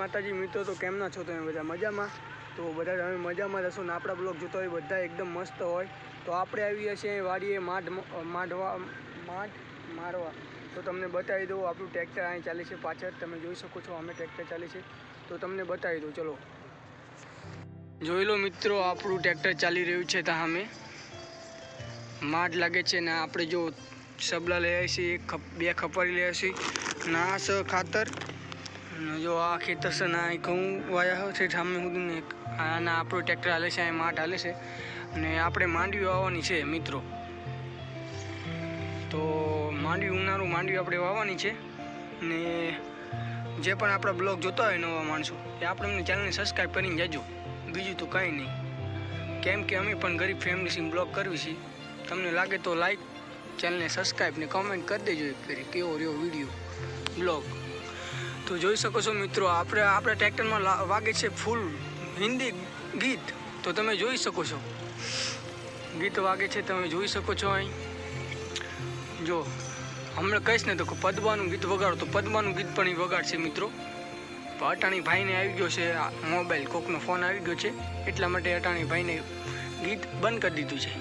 માતાજી મિત્રો, તો કેમ ના છો તમે બધા? મજામાં? તો બધા તમે મજામાં જશો ને આપણા બ્લોગ જોતા હોય બધા એકદમ મસ્ત હોય. તો આપણે આવીએ છીએ વાડીએ માઠ મારવા. તો તમને બતાવી દઉં, આપણું ટ્રેક્ટર અહીં ચાલે છે પાછળ, તમે જોઈ શકો છો. અમે ટ્રેક્ટર ચાલે છે તો તમને બતાવી દઉં. ચલો જોઈ લો મિત્રો, આપણું ટ્રેક્ટર ચાલી રહ્યું છે. ત્યાં અમે માઠ લાગે છે ને આપણે જો સબલા લઈ આવી છીએ, બે ખપારી લઈ આવી છીએ, નાસ ખાતર. જો આ ખેતર છે ને ઘઉં વાયા છે સામે સુધી ને આના આપણું ટ્રેક્ટર હાલે છે, અહીં માઠ હાલે છે અને આપણે માંડવી વાવવાની છે મિત્રો. તો માંડવી ઉનાળું માંડવી આપણે વાવવાની છે ને જે પણ આપણા બ્લોગ જોતા હોય નવા માણસો એ આપણે એમની ચેનલને સબસ્ક્રાઈબ કરીને જજો. બીજું તો કાંઈ નહીં, કેમ કે અમે પણ ગરીબ ફેમિલીથી બ્લોગ કરવી છીએ. તમને લાગે તો લાઈક, ચેનલને સબસ્ક્રાઈબ ને કમેન્ટ કરી દેજો એક ફેરી કેવો રહ્યો વિડીયો બ્લોગ. તો જોઈ શકો છો મિત્રો, આપણા ટ્રેક્ટરમાં વાગે છે ફૂલ હિન્દી ગીત. તો તમે જોઈ શકો છો, ગીત વાગે છે, તમે જોઈ શકો છો. અહીં જો હમણાં કહીશ ને તો પદ્માનું ગીત વગાડો તો પદ્માનું ગીત પણ એ વગાડશે મિત્રો. અટાણી ભાઈને આવી ગયો છે મોબાઈલ, કોકનો ફોન આવી ગયો છે એટલા માટે અટાણી ભાઈને ગીત બંધ કરી દીધું છે.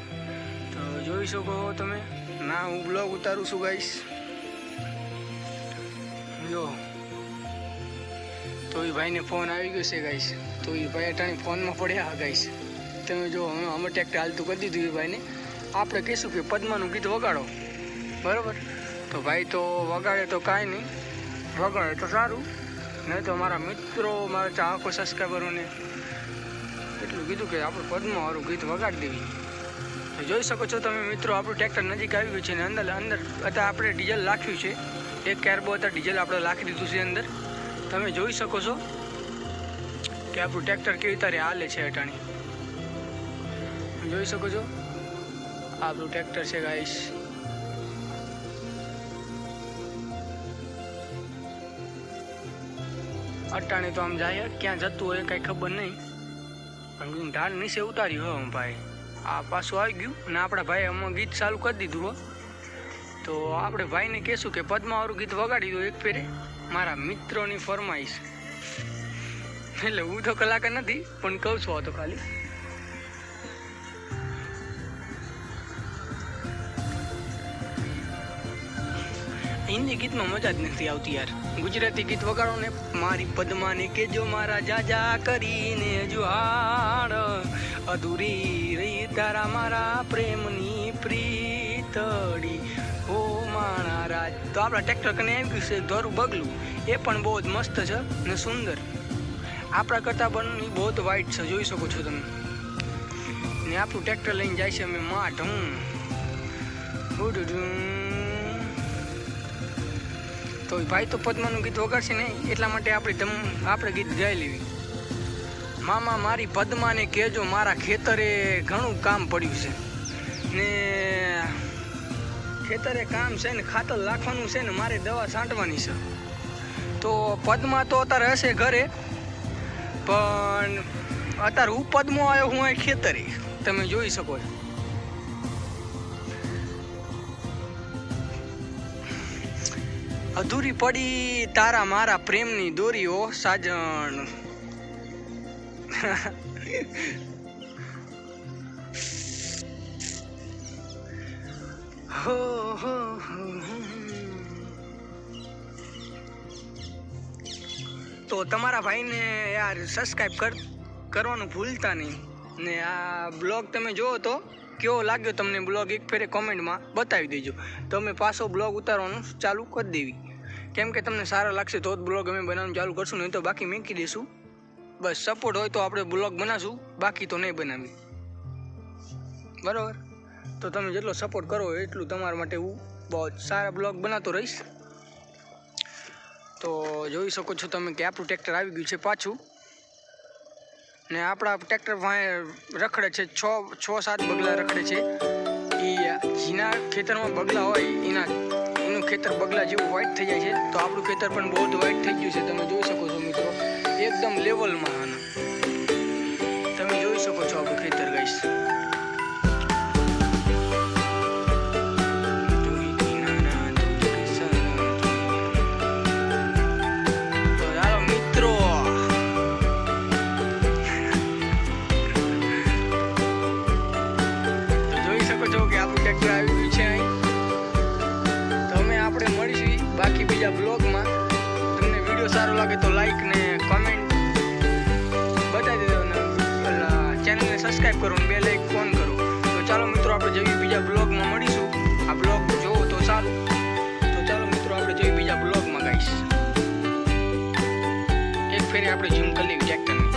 તો જોઈ શકો તમે. ના હું બ્લોગ ઉતારું છું ગાઈશ. જો તો એ ભાઈને ફોન આવી ગયો છે ગાઈશ, તો એ ભાઈ અટાણી ફોનમાં પડ્યા ગાઈશ. તમે જો અમે ટ્રેક્ટર હાલતું કરી દીધું એ ભાઈને. આપણે કહીશું કે પદ્માનું ગીત વગાડો, બરાબર? તો ભાઈ તો વગાડે તો કાંઈ નહીં, વગાડે તો સારું, નહીં તો મારા મિત્રો, મારા ચાહકો, સબસ્ક્રાઈબરોને એટલું કીધું કે આપણે પદ્માવાળું ગીત વગાડી દેવી. તો જોઈ શકો છો તમે મિત્રો, આપણું ટ્રેક્ટર નજીક આવી ગયું છે ને અંદર અત્યારે આપણે ડીઝલ નાખ્યું છે. 1 કેરબો અત્યારે ડીઝલ આપણે નાખી દીધું છે અંદર. તમે જોઈ શકો છો કે આપણું ટ્રેક્ટર કેવી તારે હાલે છે અટાણી. જોઈ શકો છો આપણું ટ્રેક્ટર છે ગાઈસ. અટાણી તો આમ જાય, ક્યાં જતું હોય કાંઈ ખબર નહીં, પણ ઢાળ નીચે ઉતાર્યું હો ભાઈ. આ પાછું આવી ગયું ને આપણા ભાઈ અમે ગીત ચાલુ કરી દીધું હો. તો આપણે ભાઈને કહેશું કે પદ્માવાળું ગીત વગાડી દો એક ફેરે, મારા મિત્રોની ફરમાઈશ. એટલે હું તો કલાકાર નથી પણ કહું છું તો ખાલી. હિન્દી ગીતમાં મજા જ નથી આવતી યાર. ગુજરાતી ગીત વગાડો ને. મારી પદ્માને કેજો મારા જાજા કરીને જુહાર, અધૂરી રહી તારા મારા પ્રેમની પ્રીતડી ઓ માણા રાજ. તો આપણા ટ્રેક્ટર કને આવી ગયું છે ધોરું બગલું. એ પણ બહુ જ મસ્ત છે ને સુંદર, આપણા કરતાં પણ એ બહુ જ વાઇટ છે, જોઈ શકો છો તમે. ને આપણું ટ્રેક્ટર લઈને જાય છે અમે માઠ. તો ભાઈ તો પદ્માનું ગીત વગાડશે ને એટલા માટે આપણે ગીત ગાઈ લેવી. મામા મારી પદ્માને કહેજો મારા ખેતરે ઘણું કામ પડ્યું છે ને ખેતરે કામ છે ને ખાતર નાખવાનું છે ને મારે દવા છાંટવાની છે. તો પદ્મા તો અત્યારે હશે ઘરે, પણ અત્યારે હું પદ્મો આવ્યો હું અહીં ખેતરે, તમે જોઈ શકો છો. અધૂરી પડી તારા મારા પ્રેમની દોરી ઓ સાજણ. તો તમારા ભાઈને યાર સબસ્ક્રાઈબ કરવાનું ભૂલતા નહીં. ને આ બ્લોગ તમે જોવો તો કેવો લાગ્યો તમને બ્લોગ એક ફેરે કોમેન્ટમાં બતાવી દેજો. તો અમે પાછો બ્લોગ ઉતારવાનું ચાલુ કરી દેવી, કેમ કે તમને સારા લાગશે તો જ બ્લોગ અમે બનાવવાનું ચાલુ કરશું, નહીં તો બાકી મૂકી દઈશું. બસ સપોર્ટ હોય તો આપણે બ્લોગ બનાવશું, બાકી તો નહીં બનાવી, બરાબર? તો તમે જેટલો સપોર્ટ કરો એટલું તમારા માટે હું બહુ સારા બ્લોગ બનાવતો રહીશ. તો જોઈ શકો છો તમે કે આપણું ટ્રેક્ટર આવી ગયું છે પાછું, ને આપણા ટ્રેક્ટર રખડે છે 6-7 બગલા રખડે છે. એ જેના ખેતરમાં બગલા હોય એનું ખેતર બગલા જેવું વ્હાઈટ થઈ જાય છે. તો આપણું ખેતર પણ બહુ જ વ્હાઈટ થઈ ગયું છે, તમે જોઈ શકો છો મિત્રો, એકદમ લેવલમાં. તમે જોઈ શકો છો આપણું ખેતર ગાઈસ. તો ચાલો મિત્રો, બીજા બ્લોગમાં. તમને વિડીયો સારો લાગે તો લાઈક ને કોમેન્ટ બતાવી દેજો ને ચેનલને સબસ્ક્રાઈબ કરો ને બેલ આઇકન ઓન કરો. તો ચાલો મિત્રો, આપણે જેવી બીજા બ્લોગમાં મળીશું. આ બ્લોગ જોવો તો સારું. તો ચાલો મિત્રો, આપણે જેવી બીજા બ્લોગમાં ગાઈશ. એક ફેરી આપણે ઝૂમ કરી લઈએ ટ્રેક્ટરની.